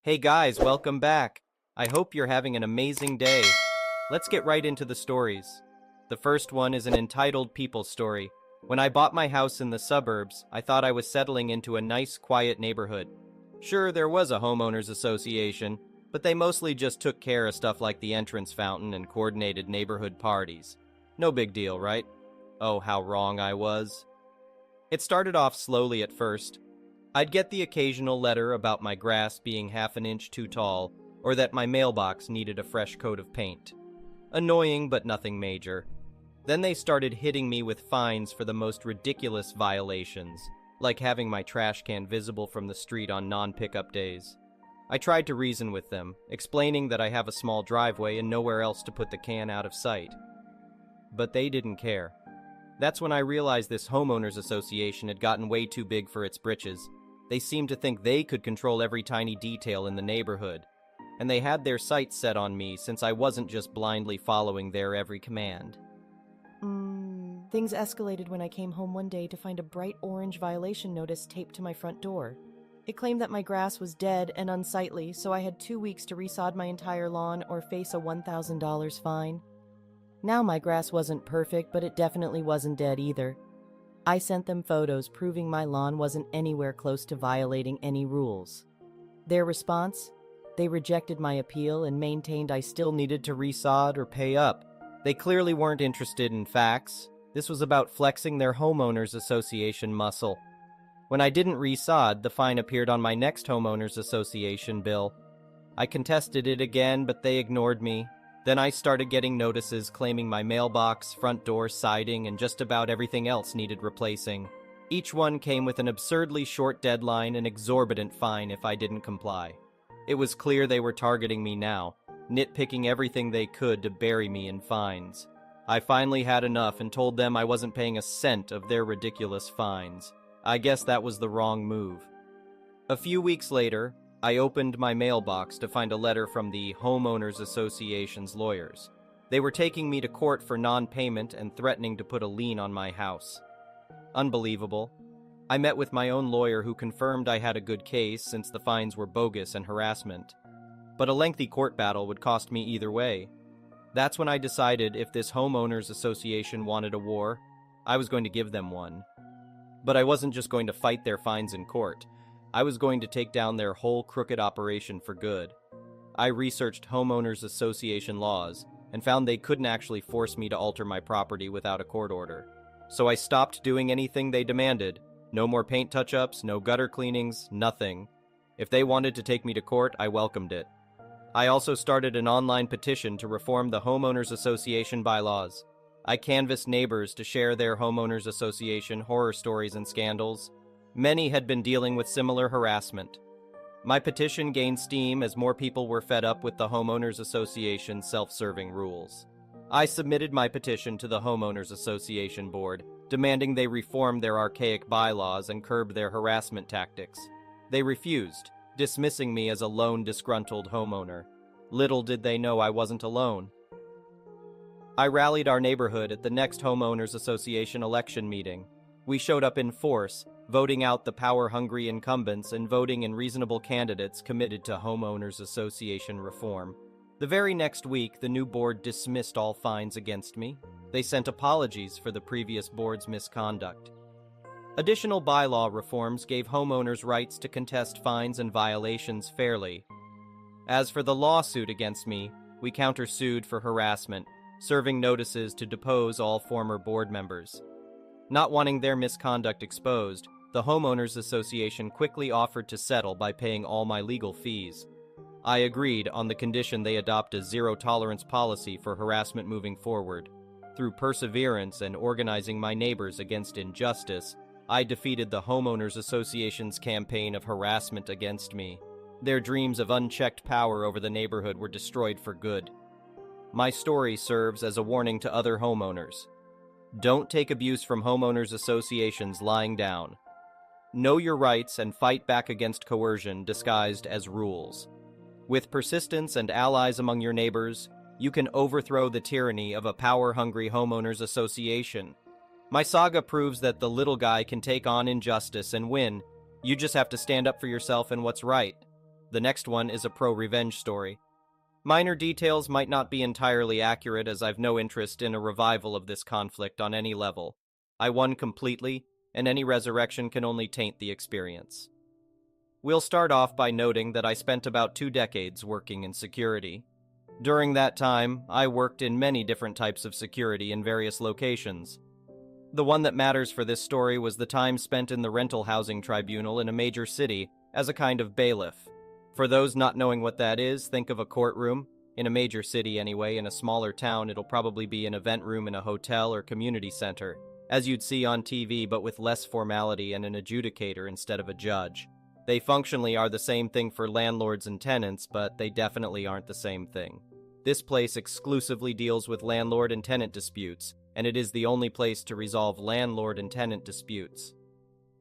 Hey guys, welcome back. I hope you're having an amazing day. Let's get right into the stories. The first one is an entitled people story. When I bought my house in the suburbs, I thought I was settling into a nice, quiet neighborhood. Sure, there was a homeowners association, but they mostly just took care of stuff like the entrance fountain and coordinated neighborhood parties. No big deal, right? Oh, how wrong I was. It started off slowly at first. I'd get the occasional letter about my grass being half an inch too tall, or that my mailbox needed a fresh coat of paint. Annoying, but nothing major. Then they started hitting me with fines for the most ridiculous violations, like having my trash can visible from the street on non-pickup days. I tried to reason with them, explaining that I have a small driveway and nowhere else to put the can out of sight. But they didn't care. That's when I realized this homeowners association had gotten way too big for its britches. They seemed to think they could control every tiny detail in the neighborhood, and they had their sights set on me since I wasn't just blindly following their every command. Things escalated when I came home one day to find a bright orange violation notice taped to my front door. It claimed that my grass was dead and unsightly, so I had 2 weeks to resod my entire lawn or face a $1,000 fine. Now my grass wasn't perfect, but it definitely wasn't dead either. I sent them photos proving my lawn wasn't anywhere close to violating any rules. Their response? They rejected my appeal and maintained I still needed to resod or pay up. They clearly weren't interested in facts. This was about flexing their homeowners association muscle. When I didn't resod, the fine appeared on my next homeowners association bill. I contested it again, but they ignored me. Then I started getting notices claiming my mailbox, front door, siding, and just about everything else needed replacing. Each one came with an absurdly short deadline and exorbitant fine if I didn't comply. It was clear they were targeting me now, nitpicking everything they could to bury me in fines. I finally had enough and told them I wasn't paying a cent of their ridiculous fines. I guess that was the wrong move. A few weeks later, I opened my mailbox to find a letter from the Homeowners Association's lawyers. They were taking me to court for non-payment and threatening to put a lien on my house. Unbelievable. I met with my own lawyer who confirmed I had a good case since the fines were bogus and harassment. But a lengthy court battle would cost me either way. That's when I decided if this Homeowners Association wanted a war, I was going to give them one. But I wasn't just going to fight their fines in court. I was going to take down their whole crooked operation for good. I researched homeowners association laws and found they couldn't actually force me to alter my property without a court order. So I stopped doing anything they demanded. No more paint touch-ups, no gutter cleanings, nothing. If they wanted to take me to court, I welcomed it. I also started an online petition to reform the homeowners association bylaws. I canvassed neighbors to share their homeowners association horror stories and scandals. Many had been dealing with similar harassment. My petition gained steam as more people were fed up with the Homeowners Association's self-serving rules. I submitted my petition to the Homeowners Association Board, demanding they reform their archaic bylaws and curb their harassment tactics. They refused, dismissing me as a lone, disgruntled homeowner. Little did they know I wasn't alone. I rallied our neighborhood at the next Homeowners Association election meeting. We showed up in force, voting out the power-hungry incumbents and voting in reasonable candidates committed to Homeowners Association reform. The very next week, the new board dismissed all fines against me. They sent apologies for the previous board's misconduct. Additional bylaw reforms gave homeowners rights to contest fines and violations fairly. As for the lawsuit against me, we countersued for harassment, serving notices to depose all former board members. Not wanting their misconduct exposed, the Homeowners Association quickly offered to settle by paying all my legal fees. I agreed on the condition they adopt a zero-tolerance policy for harassment moving forward. Through perseverance and organizing my neighbors against injustice, I defeated the Homeowners Association's campaign of harassment against me. Their dreams of unchecked power over the neighborhood were destroyed for good. My story serves as a warning to other homeowners. Don't take abuse from homeowners associations lying down. Know your rights and fight back against coercion disguised as rules. With persistence and allies among your neighbors, you can overthrow the tyranny of a power-hungry homeowners association. My saga proves that the little guy can take on injustice and win. You just have to stand up for yourself and what's right. The next one is a pro-revenge story. Minor details might not be entirely accurate, as I've no interest in a revival of this conflict on any level. I won completely, and any resurrection can only taint the experience. We'll start off by noting that I spent about 2 decades working in security. During that time, I worked in many different types of security in various locations. The one that matters for this story was the time spent in the rental housing tribunal in a major city as a kind of bailiff. For those not knowing what that is, think of a courtroom. In a major city anyway. In a smaller town, it'll probably be an event room in a hotel or community center, as you'd see on TV, but with less formality and an adjudicator instead of a judge. They functionally are the same thing for landlords and tenants, but they definitely aren't the same thing. This place exclusively deals with landlord and tenant disputes, and it is the only place to resolve landlord and tenant disputes.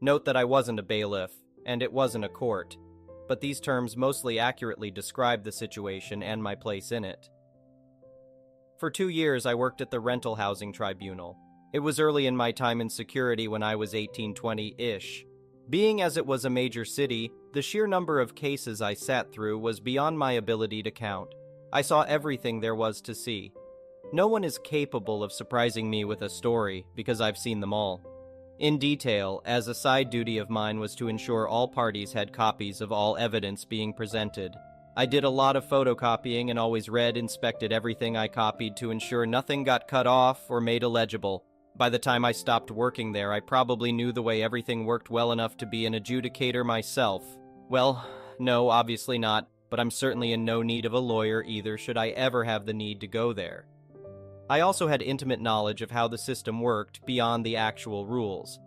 Note that I wasn't a bailiff, and it wasn't a court, but these terms mostly accurately describe the situation and my place in it. For 2 years, I worked at the rental housing tribunal. It was early in my time in security when I was 18-20-ish. Being as it was a major city, the sheer number of cases I sat through was beyond my ability to count. I saw everything there was to see. No one is capable of surprising me with a story, because I've seen them all. In detail, as a side duty of mine was to ensure all parties had copies of all evidence being presented. I did a lot of photocopying and always inspected everything I copied to ensure nothing got cut off or made illegible. By the time I stopped working there, I probably knew the way everything worked well enough to be an adjudicator myself. Well, no, obviously not, but I'm certainly in no need of a lawyer either should I ever have the need to go there. I also had intimate knowledge of how the system worked beyond the actual rules.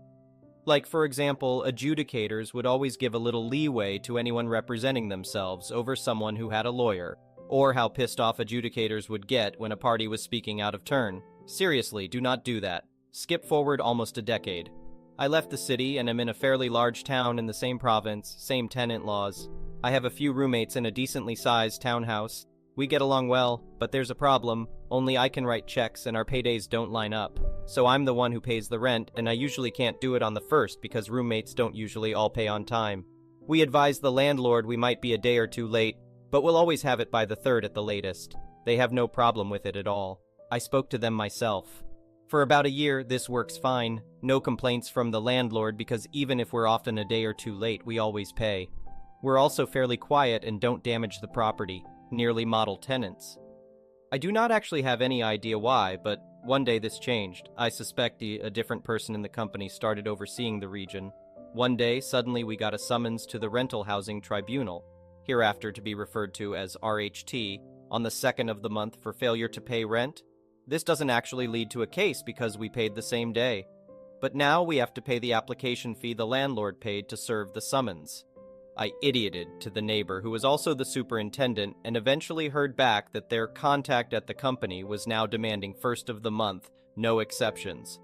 Like, for example, adjudicators would always give a little leeway to anyone representing themselves over someone who had a lawyer, or how pissed off adjudicators would get when a party was speaking out of turn. Seriously, do not do that. Skip forward almost a decade. I left the city and am in a fairly large town in the same province, same tenant laws. I have a few roommates in a decently sized townhouse. We get along well, but there's a problem. Only I can write checks and our paydays don't line up. So I'm the one who pays the rent, and I usually can't do it on the first because roommates don't usually all pay on time. We advise the landlord we might be a day or two late, but we'll always have it by the third at the latest. They have no problem with it at all. I spoke to them myself. For about a year, this works fine. No complaints from the landlord because even if we're often a day or two late, we always pay. We're also fairly quiet and don't damage the property. Nearly model tenants. I do not actually have any idea why, but one day this changed. I suspect a different person in the company started overseeing the region. One day, suddenly we got a summons to the rental housing tribunal, hereafter to be referred to as RHT, on the 2nd of the month for failure to pay rent. This doesn't actually lead to a case because we paid the same day. But now we have to pay the application fee the landlord paid to serve the summons. I idioted to the neighbor, who was also the superintendent, and eventually heard back that their contact at the company was now demanding first of the month, no exceptions.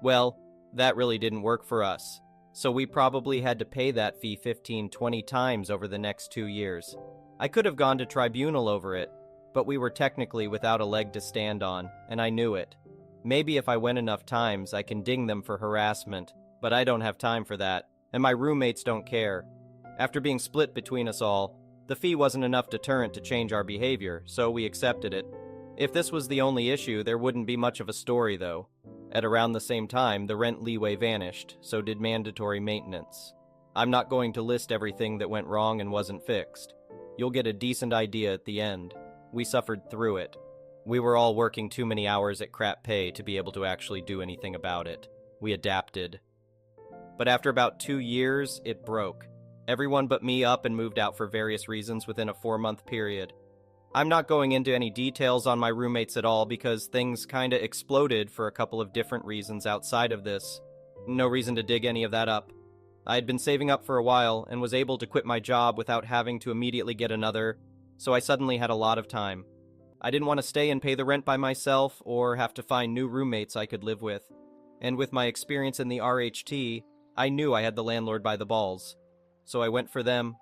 Well, that really didn't work for us, so we probably had to pay that fee 15-20 times over the next 2 years. I could have gone to tribunal over it, but we were technically without a leg to stand on, and I knew it. Maybe if I went enough times, I can ding them for harassment, but I don't have time for that, and my roommates don't care. After being split between us all, the fee wasn't enough deterrent to change our behavior, so we accepted it. If this was the only issue, there wouldn't be much of a story, though. At around the same time, the rent leeway vanished, so did mandatory maintenance. I'm not going to list everything that went wrong and wasn't fixed. You'll get a decent idea at the end. We suffered through it. We were all working too many hours at crap pay to be able to actually do anything about it. We adapted. But after about 2 years, it broke. Everyone but me up and moved out for various reasons within a 4-month period. I'm not going into any details on my roommates at all because things kinda exploded for a couple of different reasons outside of this. No reason to dig any of that up. I had been saving up for a while and was able to quit my job without having to immediately get another, so I suddenly had a lot of time. I didn't want to stay and pay the rent by myself or have to find new roommates I could live with. And with my experience in the RHT, I knew I had the landlord by the balls. So I went for them.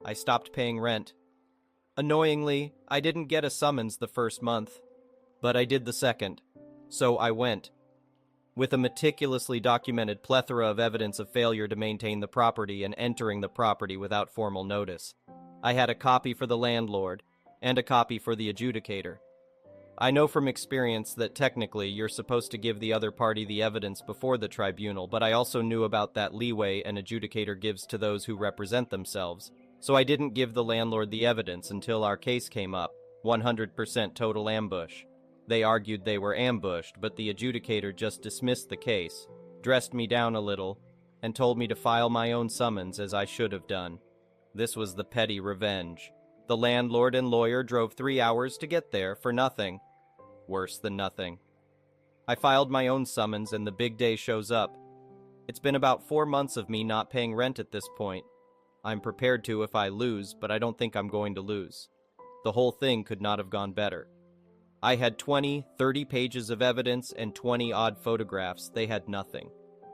I stopped paying rent. Annoyingly, I didn't get a summons the first month, but I did the second. So I went. With a meticulously documented plethora of evidence of failure to maintain the property and entering the property without formal notice. I had a copy for the landlord and a copy for the adjudicator. I know from experience that technically you're supposed to give the other party the evidence before the tribunal, but I also knew about that leeway an adjudicator gives to those who represent themselves, so I didn't give the landlord the evidence until our case came up. 100% total ambush. They argued they were ambushed, but the adjudicator just dismissed the case, dressed me down a little, and told me to file my own summons as I should have done. This was the petty revenge. The landlord and lawyer drove 3 hours to get there for nothing. Worse than nothing. I filed my own summons and the big day shows up. It's been about 4 months of me not paying rent at this point. I'm prepared to if I lose, but I don't think I'm going to lose. The whole thing could not have gone better. I had 20, 30 pages of evidence and 20 odd photographs. They had nothing.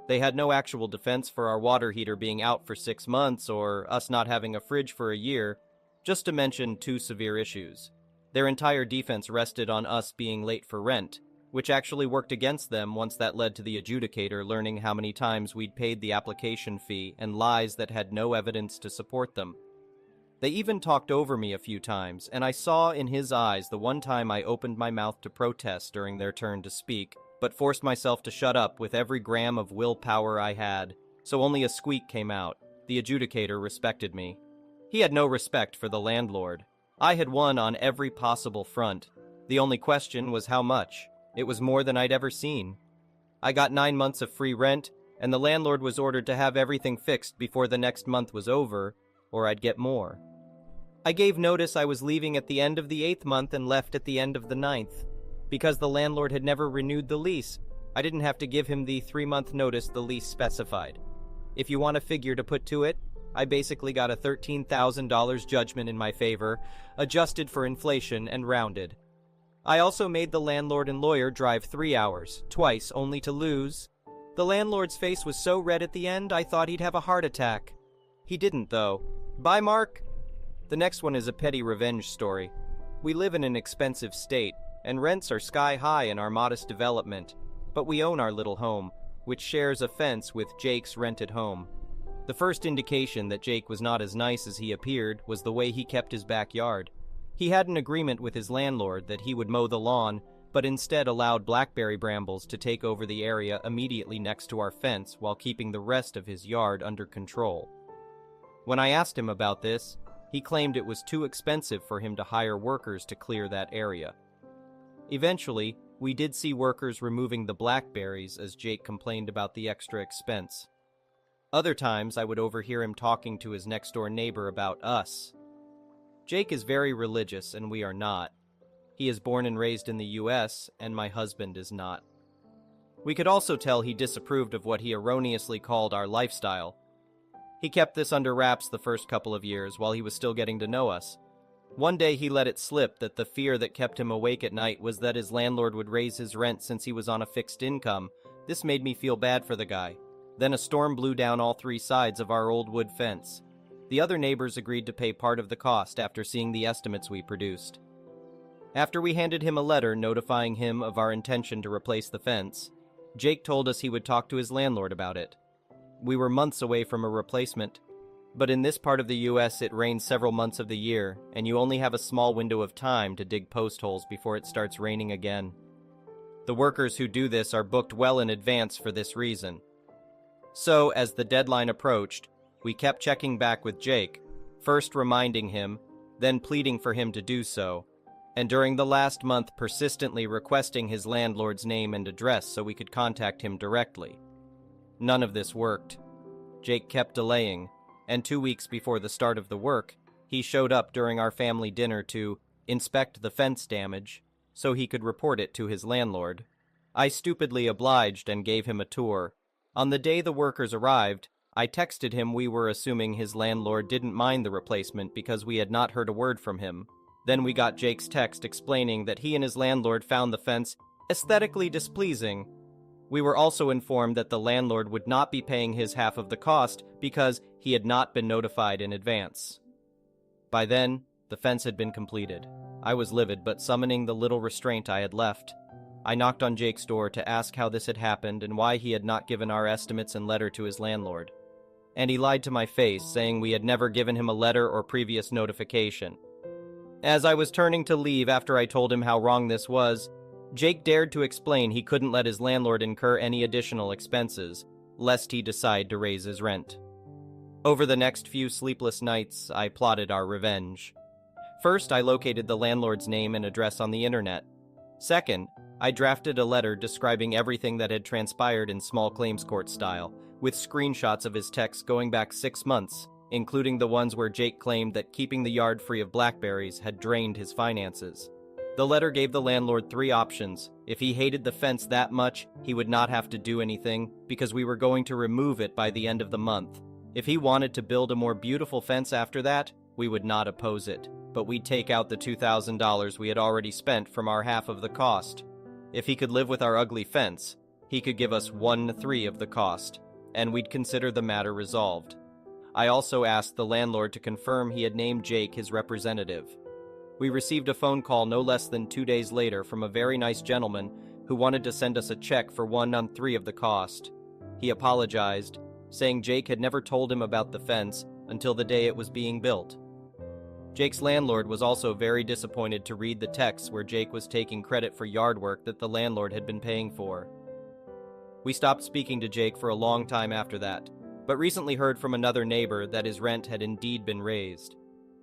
They had no actual defense for our water heater being out for 6 months or us not having a fridge for a year, just to mention 2 severe issues. Their entire defense rested on us being late for rent, which actually worked against them once that led to the adjudicator learning how many times we'd paid the application fee and lies that had no evidence to support them. They even talked over me a few times, and I saw in his eyes the one time I opened my mouth to protest during their turn to speak, but forced myself to shut up with every gram of willpower I had, so only a squeak came out. The adjudicator respected me. He had no respect for the landlord. I had won on every possible front. The only question was how much. It was more than I'd ever seen. I got 9 months of free rent, and the landlord was ordered to have everything fixed before the next month was over, or I'd get more. I gave notice I was leaving at the end of the 8th month and left at the end of the 9th. Because the landlord had never renewed the lease, I didn't have to give him the 3-month notice the lease specified. If you want a figure to put to it, I basically got a $13,000 judgment in my favor, adjusted for inflation and rounded. I also made the landlord and lawyer drive 3 hours, twice, only to lose. The landlord's face was so red at the end, I thought he'd have a heart attack. He didn't, though. Bye, Mark! The next one is a petty revenge story. We live in an expensive state, and rents are sky high in our modest development, but we own our little home, which shares a fence with Jake's rented home. The first indication that Jake was not as nice as he appeared was the way he kept his backyard. He had an agreement with his landlord that he would mow the lawn, but instead allowed blackberry brambles to take over the area immediately next to our fence while keeping the rest of his yard under control. When I asked him about this, he claimed it was too expensive for him to hire workers to clear that area. Eventually, we did see workers removing the blackberries as Jake complained about the extra expense. Other times, I would overhear him talking to his next-door neighbor about us. Jake is very religious, and we are not. He is born and raised in the U.S., and my husband is not. We could also tell he disapproved of what he erroneously called our lifestyle. He kept this under wraps the first couple of years while he was still getting to know us. One day he let it slip that the fear that kept him awake at night was that his landlord would raise his rent since he was on a fixed income. This made me feel bad for the guy. Then a storm blew down all 3 sides of our old wood fence. The other neighbors agreed to pay part of the cost after seeing the estimates we produced. After we handed him a letter notifying him of our intention to replace the fence, Jake told us he would talk to his landlord about it. We were months away from a replacement, but in this part of the U.S. it rains several months of the year, and you only have a small window of time to dig post holes before it starts raining again. The workers who do this are booked well in advance for this reason. So, as the deadline approached, we kept checking back with Jake, first reminding him, then pleading for him to do so, and during the last month persistently requesting his landlord's name and address so we could contact him directly. None of this worked. Jake kept delaying, and 2 weeks before the start of the work, he showed up during our family dinner to inspect the fence damage so he could report it to his landlord. I stupidly obliged and gave him a tour. On the day the workers arrived, I texted him we were assuming his landlord didn't mind the replacement because we had not heard a word from him. Then we got Jake's text explaining that he and his landlord found the fence aesthetically displeasing. We were also informed that the landlord would not be paying his half of the cost because he had not been notified in advance. By then, the fence had been completed. I was livid, but summoning the little restraint I had left, I knocked on Jake's door to ask how this had happened and why he had not given our estimates and letter to his landlord. and he lied to my face, saying we had never given him a letter or previous notification. As I was turning to leave after I told him how wrong this was, Jake dared to explain he couldn't let his landlord incur any additional expenses, lest he decide to raise his rent. Over the next few sleepless nights, I plotted our revenge. First, I located the landlord's name and address on the internet. Second, I drafted a letter describing everything that had transpired in small claims court style, with screenshots of his texts going back 6 months, including the ones where Jake claimed that keeping the yard free of blackberries had drained his finances. The letter gave the landlord 3 options. If he hated the fence that much, he would not have to do anything, because we were going to remove it by the end of the month. If he wanted to build a more beautiful fence after that, we would not oppose it, but we'd take out the $2,000 we had already spent from our half of the cost. If he could live with our ugly fence, he could give us 1/3 of the cost, and we'd consider the matter resolved. I also asked the landlord to confirm he had named Jake his representative. We received a phone call no less than 2 days later from a very nice gentleman who wanted to send us a check for 1/3 of the cost. He apologized, saying Jake had never told him about the fence until the day it was being built. Jake's landlord was also very disappointed to read the texts where Jake was taking credit for yard work that the landlord had been paying for. We stopped speaking to Jake for a long time after that, but recently heard from another neighbor that his rent had indeed been raised.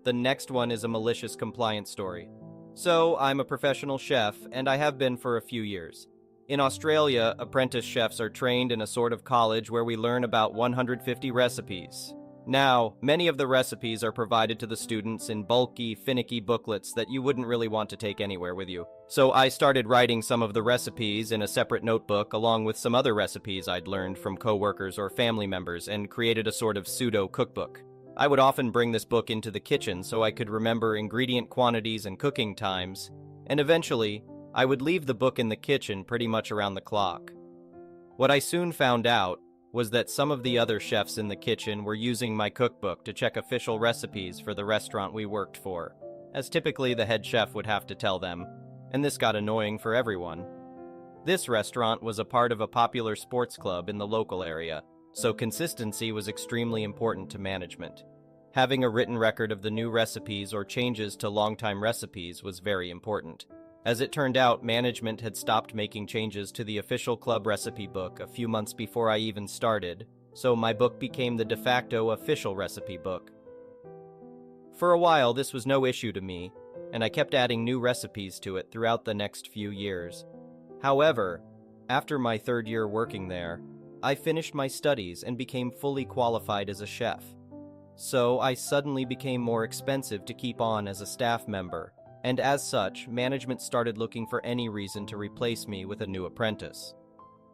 The next one is a malicious compliance story. So, I'm a professional chef, and I have been for a few years. In Australia, apprentice chefs are trained in a sort of college where we learn about 150 recipes. Now, many of the recipes are provided to the students in bulky, finicky booklets that you wouldn't really want to take anywhere with you. So I started writing some of the recipes in a separate notebook along with some other recipes I'd learned from coworkers or family members and created a sort of pseudo-cookbook. I would often bring this book into the kitchen so I could remember ingredient quantities and cooking times, and eventually, I would leave the book in the kitchen pretty much around the clock. What I soon found out was that some of the other chefs in the kitchen were using my cookbook to check official recipes for the restaurant we worked for, as typically the head chef would have to tell them, and this got annoying for everyone. This restaurant was a part of a popular sports club in the local area, so consistency was extremely important to management. Having a written record of the new recipes or changes to longtime recipes was very important. As it turned out, management had stopped making changes to the official club recipe book a few months before I even started, so my book became the de facto official recipe book. For a while, this was no issue to me, and I kept adding new recipes to it throughout the next few years. However, after my 3rd year working there, I finished my studies and became fully qualified as a chef. So I suddenly became more expensive to keep on as a staff member, and as such, management started looking for any reason to replace me with a new apprentice.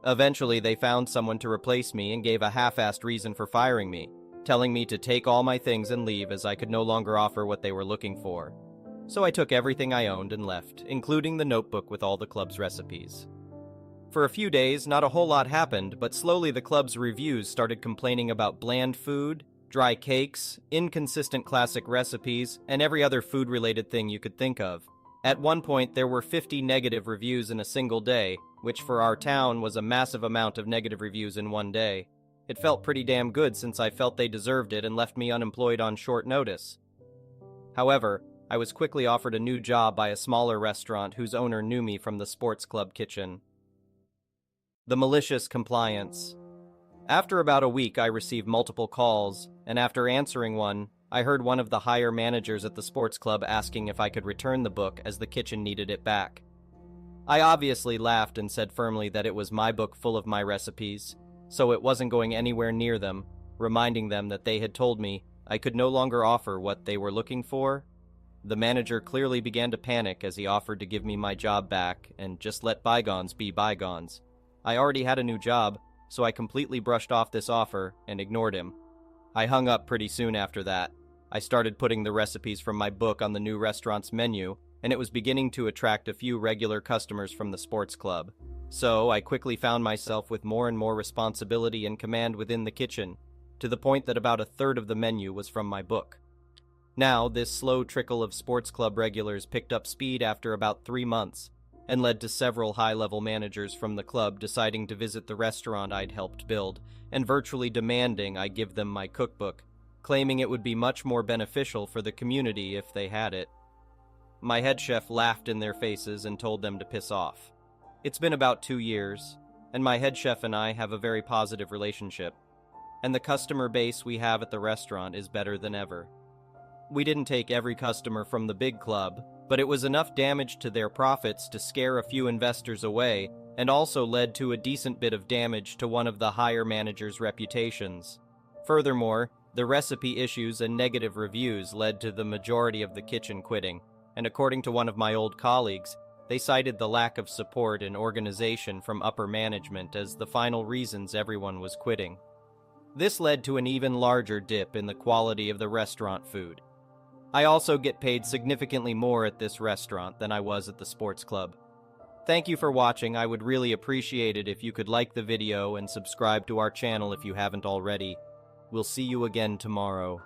Eventually, they found someone to replace me and gave a half-assed reason for firing me, telling me to take all my things and leave as I could no longer offer what they were looking for. So I took everything I owned and left, including the notebook with all the club's recipes. For a few days, not a whole lot happened, but slowly the club's reviews started complaining about bland food, dry cakes, inconsistent classic recipes, and every other food-related thing you could think of. At one point, there were 50 negative reviews in a single day, which for our town was a massive amount of negative reviews in one day. It felt pretty damn good since I felt they deserved it and left me unemployed on short notice. However, I was quickly offered a new job by a smaller restaurant whose owner knew me from the sports club kitchen. The malicious compliance. After about a week, I received multiple calls, and after answering one, I heard one of the higher managers at the sports club asking if I could return the book as the kitchen needed it back. I obviously laughed and said firmly that it was my book full of my recipes, so it wasn't going anywhere near them, reminding them that they had told me I could no longer offer what they were looking for. The manager clearly began to panic as he offered to give me my job back and just let bygones be bygones. I already had a new job, so I completely brushed off this offer and ignored him. I hung up pretty soon after that. I started putting the recipes from my book on the new restaurant's menu, and it was beginning to attract a few regular customers from the sports club. So I quickly found myself with more and more responsibility and command within the kitchen, to the point that about 1/3 of the menu was from my book. Now, this slow trickle of sports club regulars picked up speed after about 3 months, and led to several high-level managers from the club deciding to visit the restaurant I'd helped build, and virtually demanding I give them my cookbook, claiming it would be much more beneficial for the community if they had it. My head chef laughed in their faces and told them to piss off. It's been about 2 years, and my head chef and I have a very positive relationship, and the customer base we have at the restaurant is better than ever. We didn't take every customer from the big club, but it was enough damage to their profits to scare a few investors away, and also led to a decent bit of damage to one of the higher managers' reputations. Furthermore, the recipe issues and negative reviews led to the majority of the kitchen quitting, and according to one of my old colleagues, they cited the lack of support and organization from upper management as the final reasons everyone was quitting. This led to an even larger dip in the quality of the restaurant food. I also get paid significantly more at this restaurant than I was at the sports club. Thank you for watching. I would really appreciate it if you could like the video and subscribe to our channel if you haven't already. We'll see you again tomorrow.